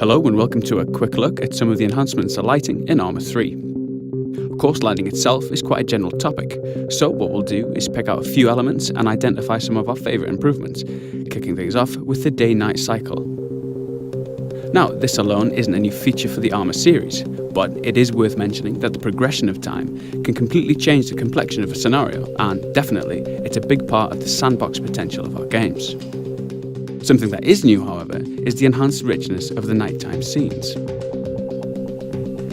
Hello and welcome to a quick look at some of the enhancements to lighting in ArmA 3. Of course, lighting itself is quite a general topic, so what we'll do is pick out a few elements and identify some of our favourite improvements, kicking things off with the day-night cycle. Now, this alone isn't a new feature for the ArmA series, but it is worth mentioning that the progression of time can completely change the complexion of a scenario, and definitely, it's a big part of the sandbox potential of our games. Something that is new, however, is the enhanced richness of the nighttime scenes.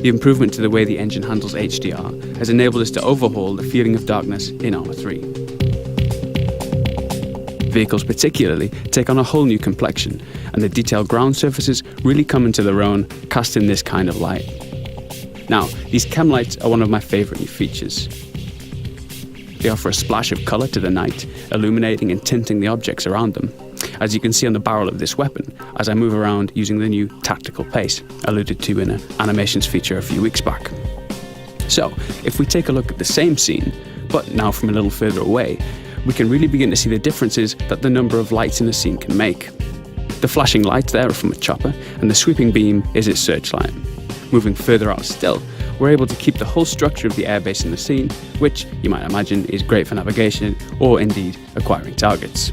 The improvement to the way the engine handles HDR has enabled us to overhaul the feeling of darkness in ArmA 3. Vehicles particularly take on a whole new complexion, and the detailed ground surfaces really come into their own, cast in this kind of light. Now, these chem lights are one of my favourite new features. They offer a splash of colour to the night, illuminating and tinting the objects around them, as you can see on the barrel of this weapon as I move around using the new tactical pace, alluded to in an animations feature a few weeks back. So, if we take a look at the same scene, but now from a little further away, we can really begin to see the differences that the number of lights in a scene can make. The flashing lights there are from a chopper, and the sweeping beam is its searchlight. Moving further out still, we're able to keep the whole structure of the airbase in the scene, which you might imagine is great for navigation or indeed acquiring targets.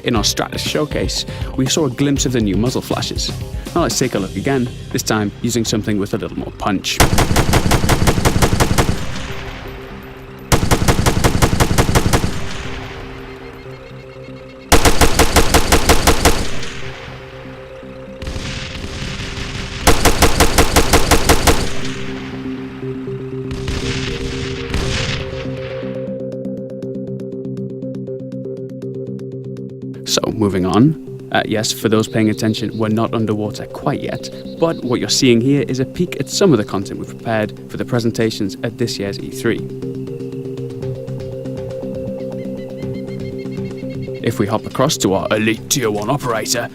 In our Stratus showcase, we saw a glimpse of the new muzzle flashes. Now let's take a look again, this time using something with a little more punch. So, moving on. Yes, for those paying attention, we're not underwater quite yet, but what you're seeing here is a peek at some of the content we've prepared for the presentations at this year's E3. If we hop across to our elite Tier 1 operator,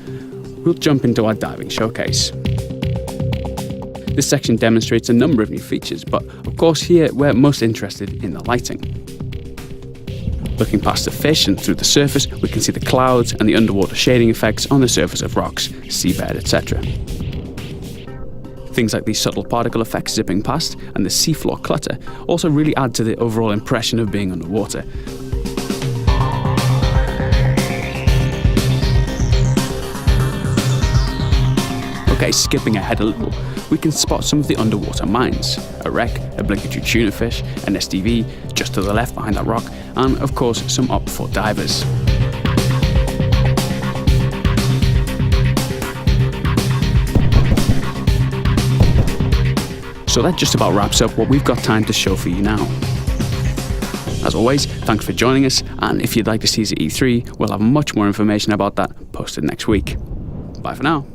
we'll jump into our diving showcase. This section demonstrates a number of new features, but of course here we're most interested in the lighting. Looking past the fish and through the surface, we can see the clouds and the underwater shading effects on the surface of rocks, seabed, etc. Things like these subtle particle effects zipping past and the seafloor clutter also really add to the overall impression of being underwater. Okay, skipping ahead a little, we can spot some of the underwater mines, a wreck, a obligatory tuna fish, an SDV just to the left behind that rock, and of course some OP4 divers. So that just about wraps up what we've got time to show for you now. As always, thanks for joining us, and if you'd like to see us at E3, we'll have much more information about that posted next week. Bye for now.